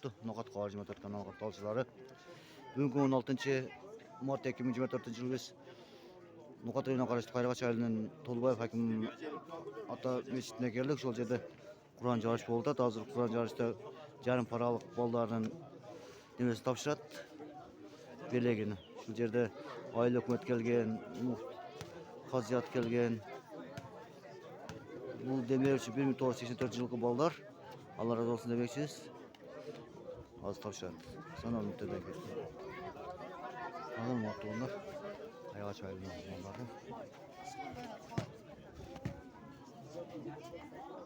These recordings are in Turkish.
oldu. Nokat Kavacı Metatkan Nokat Dalçıları. Bugün 16 Mart 2024 yılı biz Nokat Reyna Karıştı Kayraç Aylı'nın Tolbayev Hakim Ata Mescidine geldik. Şol yerde Kur'an jarış oldu. Hazır Kur'an jarışta yarım paralık ballarının demesi tapşırat belegini. Şol yerde aile hükümet gelgen, Haziyat gelgen. Bu demeyici 1984 yılki ballar. Allah razı olsun demekçiyiz. Az tavşan. Sana müddet eder. Anladın mı onlar? Ayağa çayılıyor onları.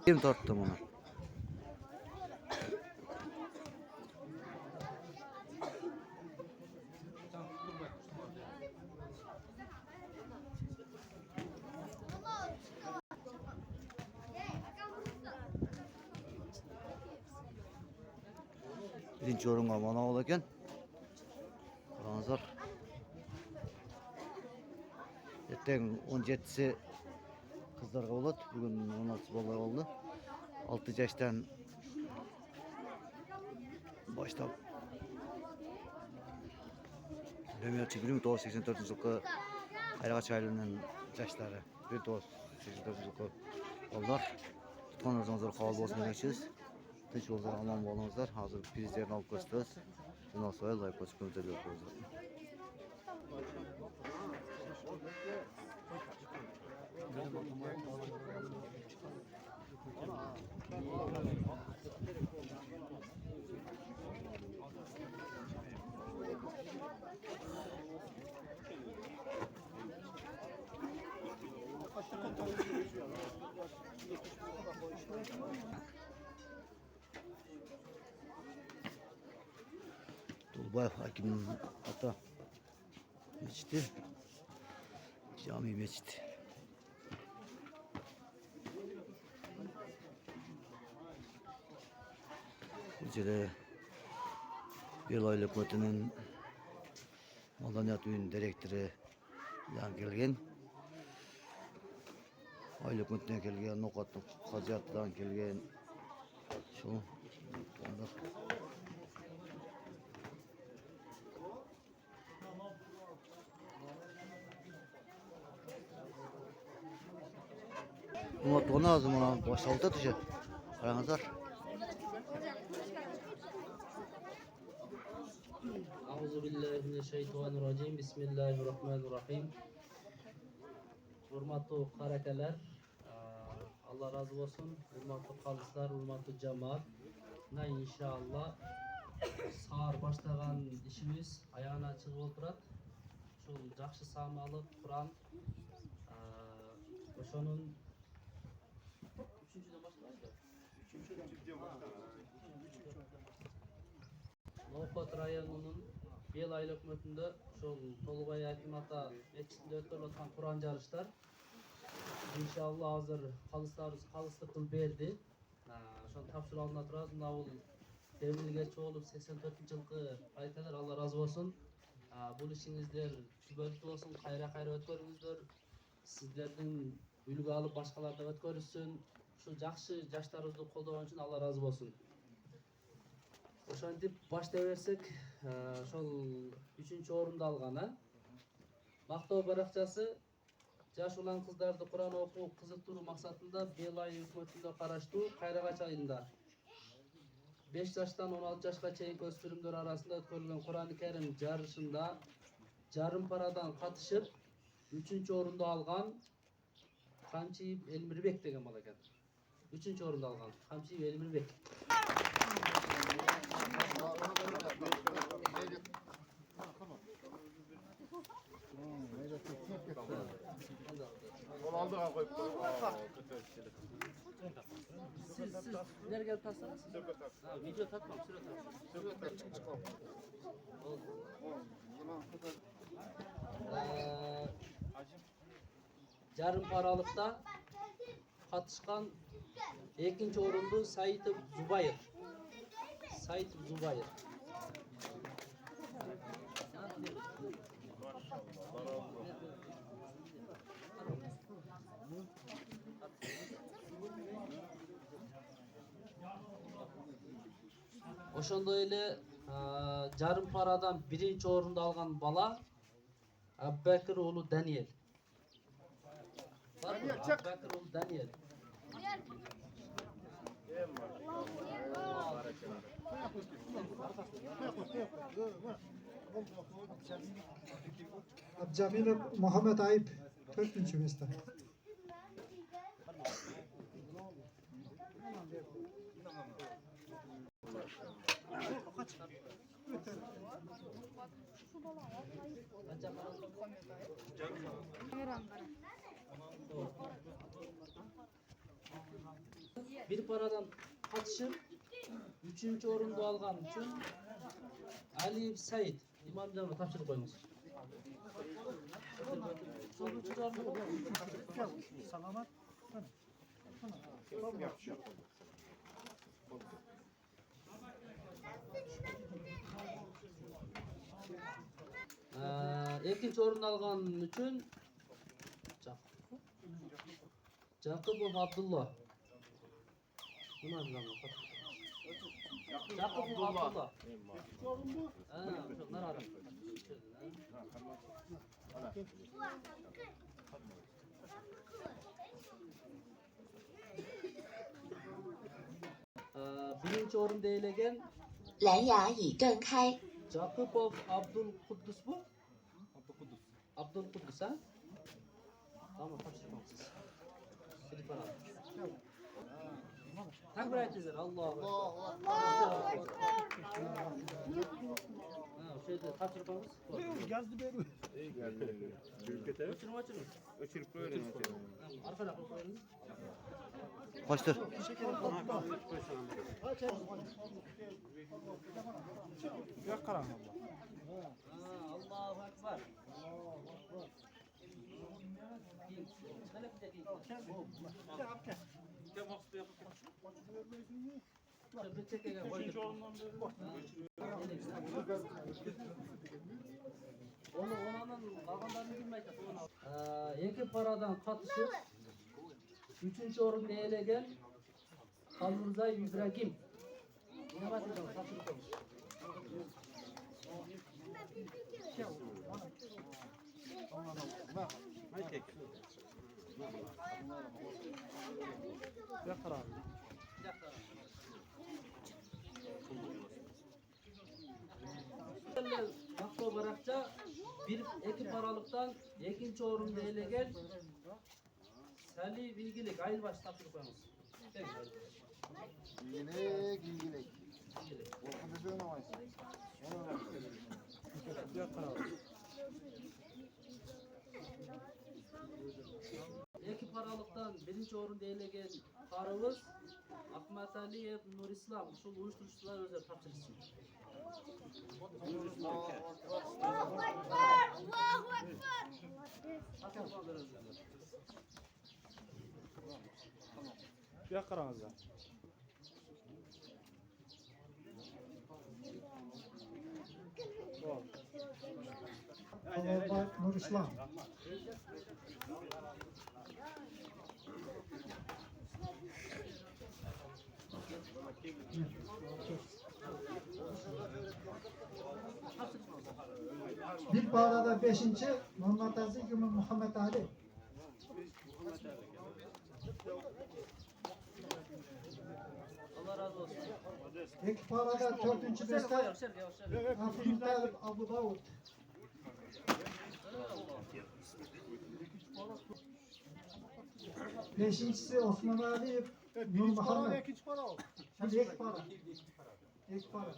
Kim tarttım onu? Birinci orunga mana ol eken. Karanızlar. Erteң 17'si kızlarga bolat. Bugün 16 bala oldu. 6 yaştan başlap Demirci 1984 yılki Ayraç Aylı'nın yaşları 1984 yılki ballar. Tutkanlarınızlar kabul bolsun demekçiyiz. Tinch yollar aman bolыңыздар. Hazır prizlerini alıp koşturuz. Bundan sonra like basıp gönderiyor koyuyoruz. Tolbayev Hakim'in ata mescidi, cami mescidi. Üzere Belaylı Hükümeti'nin Madaniyat Uyun Direktörü yan gelgen. Aile Hükümeti'ne gelgen, Nokat'ın Haziyat'tan gelgen. Şu onlar. Buna tonu lazım ona başladı dışı. Karanızlar. Euzubillahimineşşeytanirracim. Bismillahirrahmanirrahim. Hurmatlı karakeler, Allah razı olsun. Hurmatlı kalıslar, hurmatlı cemaat. İnşallah sağır başlagan işimiz ayağına çıkıp oturat. Şu жақсы samalı Kur'an. Oşonun üçüncüden başlayalım. Nokat rayonunun Belaylı hükümetinde şol Tolbay Hakim Ata mescidinde ötüp atkan Kur'an jarışlar. İnşallah hazır kalıslarımız kalıslık kıl berdi. Şol tapşırık alına turabız. Mına bul devrilgeçi olup 84 yılkı aytalar, Allah razı olsun. Bul işingizler sübötkü olsun, kayra ötkörüңүздөр. Sizlerden үлgü alıp başkalarda ötkörüsün. Şu жақсы жаштарыбызды колдогон үчүн Allah razı olsun. Ошентип баштay берсек, ошол 3-чү орунду алган, мактоо баракчасы жаш улан кыздарды Кур'ан окууп кызыктыруу максатында Белай өкмөтүндө караштуу Кайрагач айында 5 жаштан 16 жашка чейинки өспүрүмдөр арасында өткөрүлгөн Кур'ан-ы Керим жарышында жарым парадан катышып 3-чү орунду алган Камчиев Элмирбек деген бала экен. 3-чү орунду алган Камчиев Элмирбек. Siz nereye gelip tasarız? Video takmam, süre takmam. Жарым паралыкта катышкан экинчи орунду Saitov Zubayr. Ошондой эле жарым парадан биринчи орунду алган бала Аббакир уулу Даниэль. Аббакир уулу Даниэль. Abdjamilov Muhammed Ayıp 4. mesle. Bir paradan kaçışıp 3. orundu algan üçün Aliyev Said İmam Can'a tapşırıp koymuş. Salamat. Ekinci orun algan üçün Jakubov Abdullah. İmam Can'a Jakubov Abdullah. Şunlar ara. Birinci orun değilegen 蓝牙已断开。 Jakubov Abdul Kuddus bu? Abdul Kuddus ha? Tamam tapşırmaksız. Bir para. Takbir edeceğiz. Allahu Ekber. Şeyde tapşırmamız. Yazdı beri. Uçurum açılır. Öçürüp böyle Arkana koyun. Kaçtır. Yok karanlık. Allahu Ekber. Onu onanın kalganlarını bilmeyecek. İki paradan katışıp 3. orunda elegen Kamurzay İbrahim. Ne var dedim, katılık olmuş. Yok karanlık. Haklı olarakça bir iki paralıktan ikinci orunda elegen Salih Bilgilik Ayılbaş tapşırık koymuş. İlginek. Orkun da oynamayız. Yok karanlık. İki paralıktan birinci orunda elegen karımız Ahmet Aliyev Nur İslam şu uyuşturucular özel tapşırırsın. Yok karanlık. Allah Nur İslam. Bir parada 5. Muhammed Aziz Muhammed Ali. Allah razı olsun. İlk parada 4. beste Yavşar yavşar. Abdülmuttalip Abu Davud. Beşincisi Osman Ali Nur Muhammed. Şimdi ilk para. İlk para.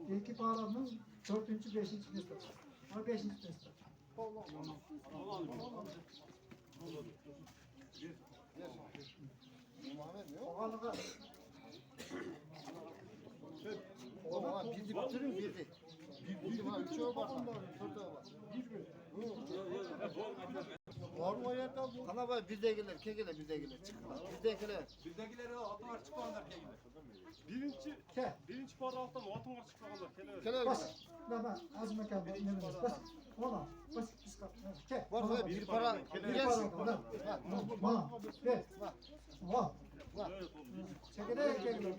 İlk paranın 4. 5. beste. Ama 5. beste. Oğalığa Oğlum bir de bitirin bir de. Bir de var. Üçü var. Var mı ayakta bu? Kana bak bizdekiler, kekiler bizdekiler. Bizdekiler. Bizdekileri atın var çıkmaganlar kegiler. ke. Birinci paragraftan atın var çıkmaganlar keler. Keler Bas. Baba az mekan bas. Ola. Bas. Ke. var mı? Bir para. Bir para. Bana. Ver. Var. Çekede kekiler.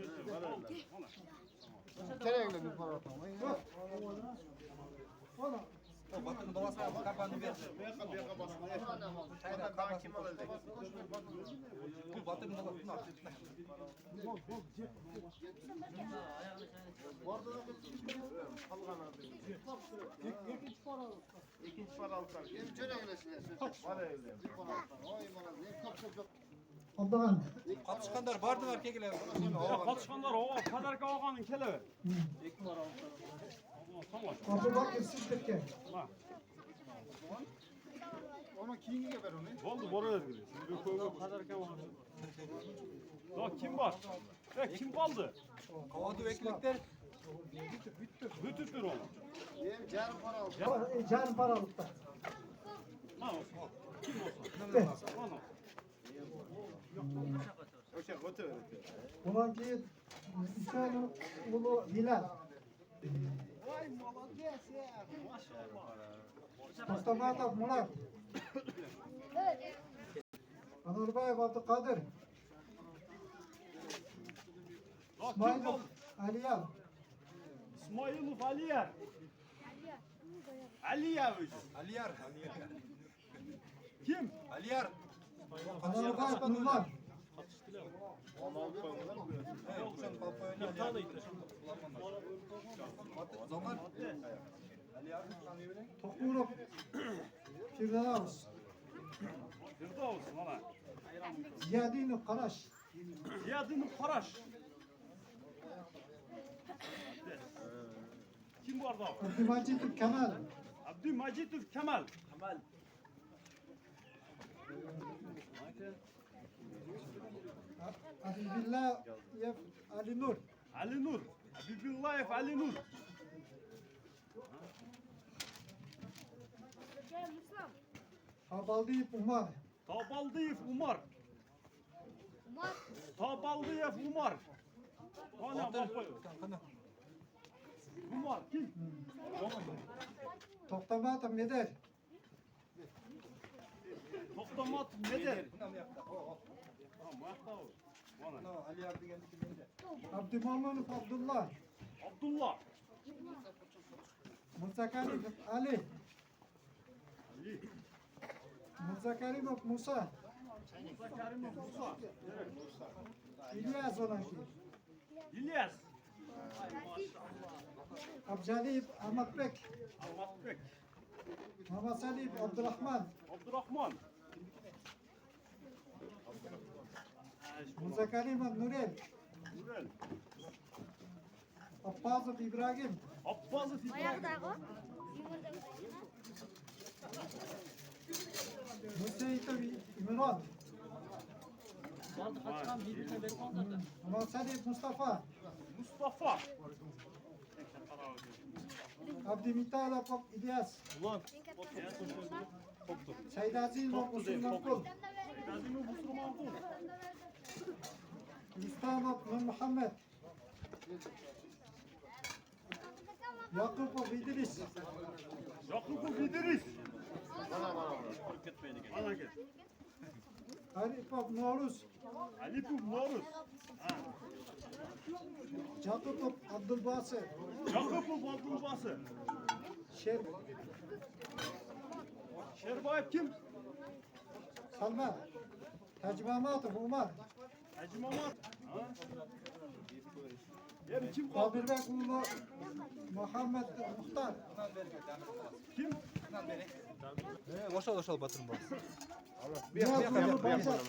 Kereyle bir para atalım. Yok. Ona. O batın babası kapandı ver. Çayda kapan kim alacak? Bu batın babası ne yaptı? İkinci para aldılar. Yeni kereyle size. Para evde. Oy bana ne kapı çok. Abdurrahman. Katışkanlar vardı var kegiler. Katışkanlar o kadarki oğanın kelevi. Tamam. Abdülbakir Sıddık'e. Ona kingiye ver onu. Oldu bora verdi. Şimdi koyma kadarki var. Ya kim var? Kim kaldı? Kavadu eklikler. Bütüttür onu. Yarım para aldı. Canım paralıkta. Lan olsun. Kim olsun? Ve Lan olsun. bununki Hüseyin Ulu Hilal. Vay молодец ya. Mustafa Atak Murat. Anurbayev Abdülkadir. Ya kim İsmail kaldı? Aliyal. İsmailov Aliyer. Aliyer hocam. Aliyar. Kim? Aliyar. Anurbayev Nurlan. Sen papaya Aliyar. Zaman. Aliyar tanıyor bile. Tokurov. Firdevs. Firdevs bana. Ziyadin Karaş. Ziyadin Paraş. Kim vardı abi? Abdülmacid Kemal. Abdülmacitov Kemal. Habibillah Ali Nur. Ali Nur. Habibullayev Ali Nur. Habaldiyev Umar. Tabaldiyev Umar. Tabaldiyev Umar. Bana bakıyor. Umar kim? Toktamat Meder. Toktamat Meder. Bundan yaptı. Tamam, ayakta ol. Bana. Aliyar diyen kimde? Abdülmamunov Abdullah. Abdullah. Murzakarimov Ali. Ali. Murzakarimov Musa. Karimov Musa. İlyas Olanki. İlyas. Abjaliyev Ahmetbek. Ahmetbek. Mamasaliyev Abdurrahman. Abdurrahman. Murzakarimov Nurel. Nurel. Abbazov İbrahim. Abbazov İbrahim. Museyitov İmran. Mamasaliyev Mustafa. Mustafa. Abdülmittalov İlyas. Ulan. Seydazinov Müslüman Kul. Gazino Müslüman kul. Rüstamov Nur Muhammed. Yakupov İdris. Yakupov İdris. Bana gel. Arifov Noruz. Alipov Noruz. Yakupov Abdülbasir. Yakupov Abdülbası. Şer Şerbayev kim? Salman. Hacı Mahmatov Umar. Hacı Mamat. Hem kim kaldı? Kabirbek oğlu Muhammed Muhtar. Kim? Boşal boşal batın babası. Niyaz oğlu Bayzat.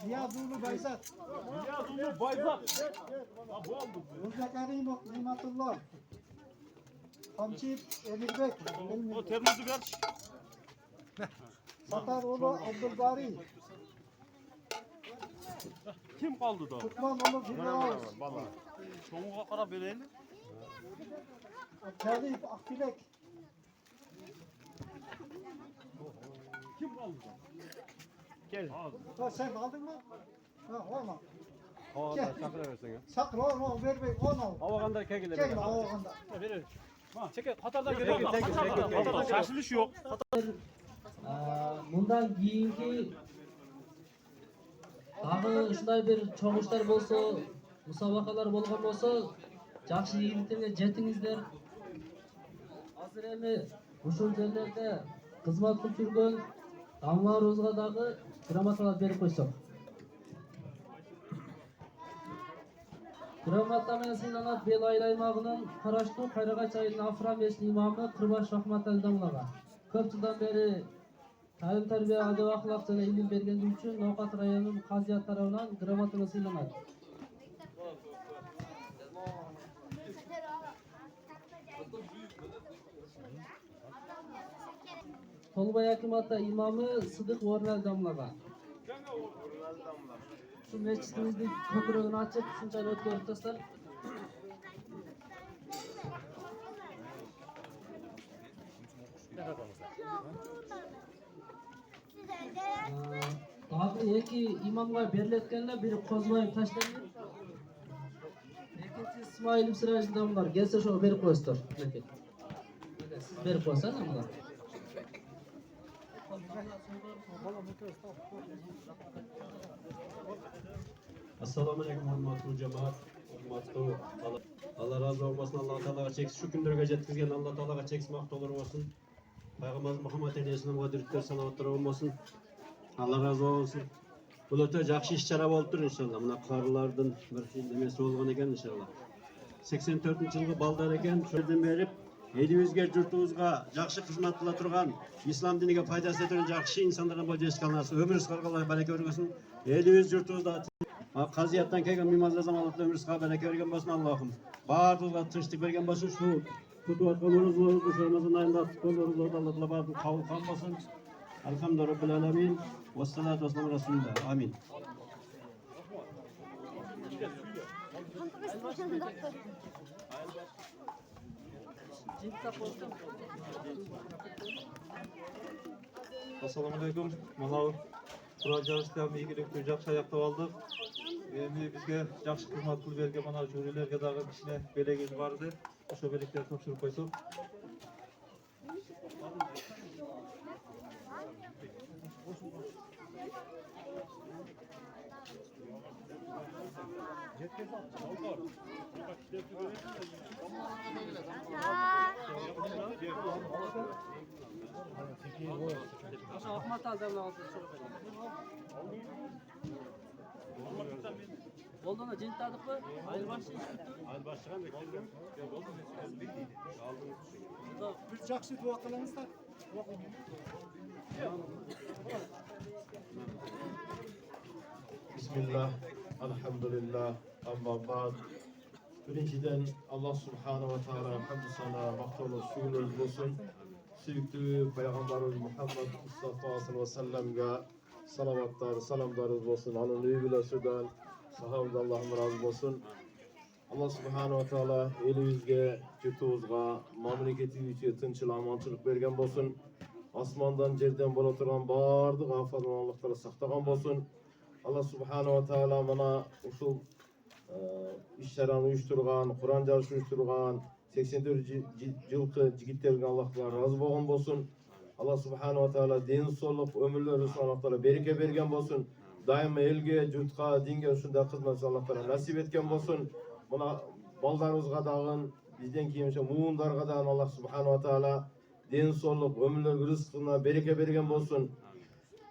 Niyaz oğlu Bayzat. Niyazoğlu Bayzat. Ha bu aldı. Murzakarimov Nimetullah. Hamçiyev Emirbek. O termozu ver. Sataroğlu Abdülbari. Kim kaldı da? Tutmanoğlu Firdevs. Çoğuna kadar verelim. Abdülhalif Akbilek. Kim kaldı da? Gel. Ha, sen aldın mı? Ha, olma. Havada Gel. sakla versin ya. Sakın oğlum ver bey onu al. Havaganda kegiler. Gel havanda. Verir. Çekil. Katardan Çekil, geliyor. çekil, çekil. Şaşılış yok. Bundan keyinki dagы ушундай бир чогуштар болсо, мусабакалар болгон болсо, жакшы ийгиликтерге жетиңиздер. Азыр эми ушул жерлерде кызмат кылып жүргөн дамларыбызга дагы грамоталар берип койсок. Gramata менен сыйланат Бел айыл аймагынын караштуу Кайрагач айылынын Афра мешитинин имамы Кырбаш Рахматалы дамлага көп жылдан бери Ta'lim tarbiya adab axloq jana ilm bergani uchun No'xat rayonining qaziyat tarafidan gramata bilan siylanadi. Tolbay Akimata imamı Sıdık Vornal damlaga. Şu mescidimizde köprüğünü açıp şunçayla ötkörüp taslar. Dagı eki imamga beriletkenler biri Kozmayıp Taşdemir. Ekinci İsmail Siraj damlar gelse şunu berip koyustur. Siz berip koysan damlar. Assalamu alaikum hurmatli cemaat, hurmatli Allah razı olmasın, Allah Teala'ga çeksiz şu günlerge jetkizgen Allah Teala'ga çeksiz maqtolur olsun. Peygamberimiz Muhammed Aleyhisselam'a dürütler salavatlar olmasın. Allah razı olsun. Bu öte jakşı iş-çara boluptur inşallah. Mına qarılardan bir demesi bolgan eken inşallah. 84 yılғы balдар eken, şöyle berip 700 jurtubuzga jakşı hizmet kıla turgan, İslam diniga faydası etiren jakşı insanlardan bol jeşkalnası, ömür skargalar bareke bergesin. 700 jurtubuzda qaziyattan kelgen Mimaz Azam Allah'tan ömür skargalar bareke bergen bolsun Allah'ım. Bardığına tınçlık bergen bolsun şu tutup atkan oruçlarımız şu Ramazan ayında tutkan oruçlarda Allah Teala bardığına kabul kılmasın. Elhamdülillah Rabbil Alemin. Vessalatu vesselamu Resulullah. Amin. Assalamu alaikum. Mana Kur'an jarışlarını iyilikli jakşı ayaktap aldık. Endi bizge jakşı hizmet kılıp bergen mana jürilerge dagı kişine belegimiz bardı. Oşo beleklerni topşurup koysok. Ahmet Aldam'la aldı. Oldu mu? Cint tadık mı? Hayır başı iş bitti. Hayır başlayan bekledim. Bir jakşı dua kılыңыздар. Bismillah, elhamdülillah, amma ba'd. Birinciden Allah subhanahu wa ta'ala hamdü sana, maqtolur, şükürler olsun. Süyüklü Peygamberimiz Muhammed Mustafa sallallahu aleyhi ve sellem'e salavatlar, salamlarımız olsun. Onun övgüler süden, sahabıda Allah'ım razı olsun. Allah subhanahu wa ta'ala elimizge, cütüğüzge, memleketimize tınçıl, amançılık bergen olsun. Asmandan, yerden bola turan bardık afadan Allah'lara saxtagan olsun. Allah subhanahu wa ta'ala mana usul iş-şaranı uyuşturgan, Kur'an jarışı uyuşturgan 84 yılkı jigitlerge Allah'lara razı bolgan bolsun. Allah subhanahu wa ta'ala deniz soluk ömürleri Allah'lara bereke bergen bolsun. Daima elge, jurtga, dinge uşunda hizmet Allah'lara nasip etken bolsun. Mana baldarыбызга dagın, bizden kiyimse muğundarga dagın Allah subhanahu wa ta'ala deniz soluk ömürleri rızkına bereke bergen bolsun.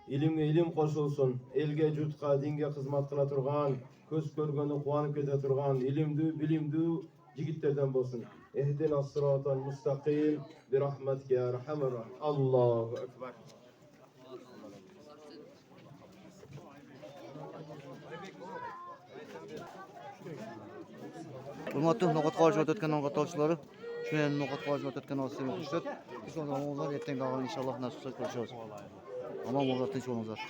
İlimge ilim koşulsun, elge, jurtga, dinge hizmet kıla turgan, köz körgönü kuanıp kete turgan, ilimdü, bilimdü jigitlerden bolsun. Ehdina sıratal mustaqim bi rahmetike ya rahman rahim. Allahu ekber. Hurmatly No'xat qalaşyna ötken no'xatçylary, şunen No'xat qalaşyna ötken olsa biz onu erteň dagı inşallah nasip bolsa görüşürüz. Aman bollar, tinç bolыңызlar.